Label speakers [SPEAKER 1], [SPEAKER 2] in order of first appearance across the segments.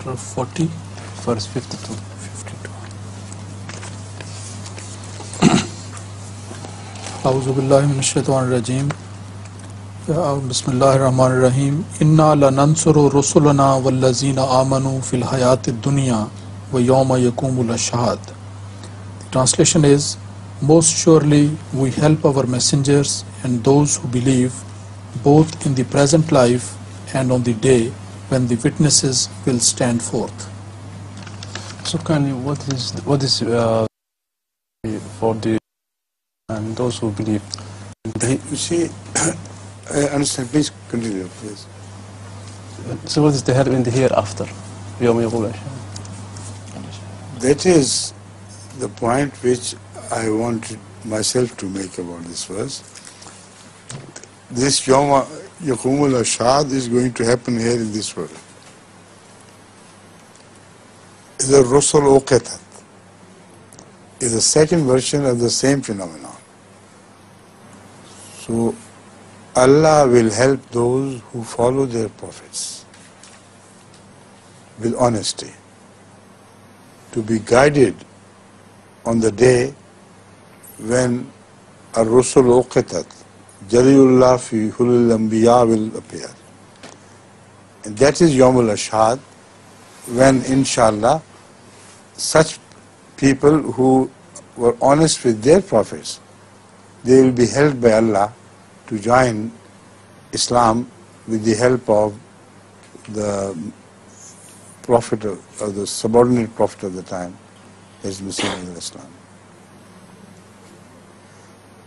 [SPEAKER 1] chapter 40,
[SPEAKER 2] verse 52.
[SPEAKER 1] اعوذ باللہ من الشیطان الرجیم بسم اللہ الرحمن الرحیم انا لننصر رسلنا والذین آمنوا فی الحیات الدنیا ویوم یقوم الاشہاد. The translation is, most surely we help our messengers and those who believe both in the present life and on the day when the witnesses will stand forth.
[SPEAKER 2] So kindly, what is for the and those who believe?
[SPEAKER 3] You see, I understand. Please continue, please.
[SPEAKER 2] So what is the help in the hereafter? Yaumul Ash.
[SPEAKER 3] That is the point which I wanted myself to make about this verse. This Yaumul Ash is going to happen here in this world. The Rusul Uqitat is the second version of the same phenomenon. So Allah will help those who follow their prophets with honesty to be guided on the day when Ar-Rusul Uqitat, Jaliyullah fi Hulul Anbiya will appear. And that is Yaumul Ashhad, when inshallah such people who were honest with their prophets, they will be helped by Allah to join Islam with the help of the prophet or the subordinate prophet of the time, as Muslim Islam.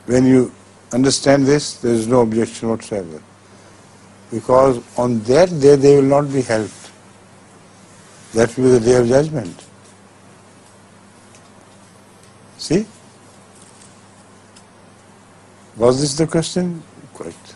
[SPEAKER 3] When you understand this, there is no objection whatsoever, because on that day they will not be helped. That will be the day of judgment. See? Was this the question? Quite.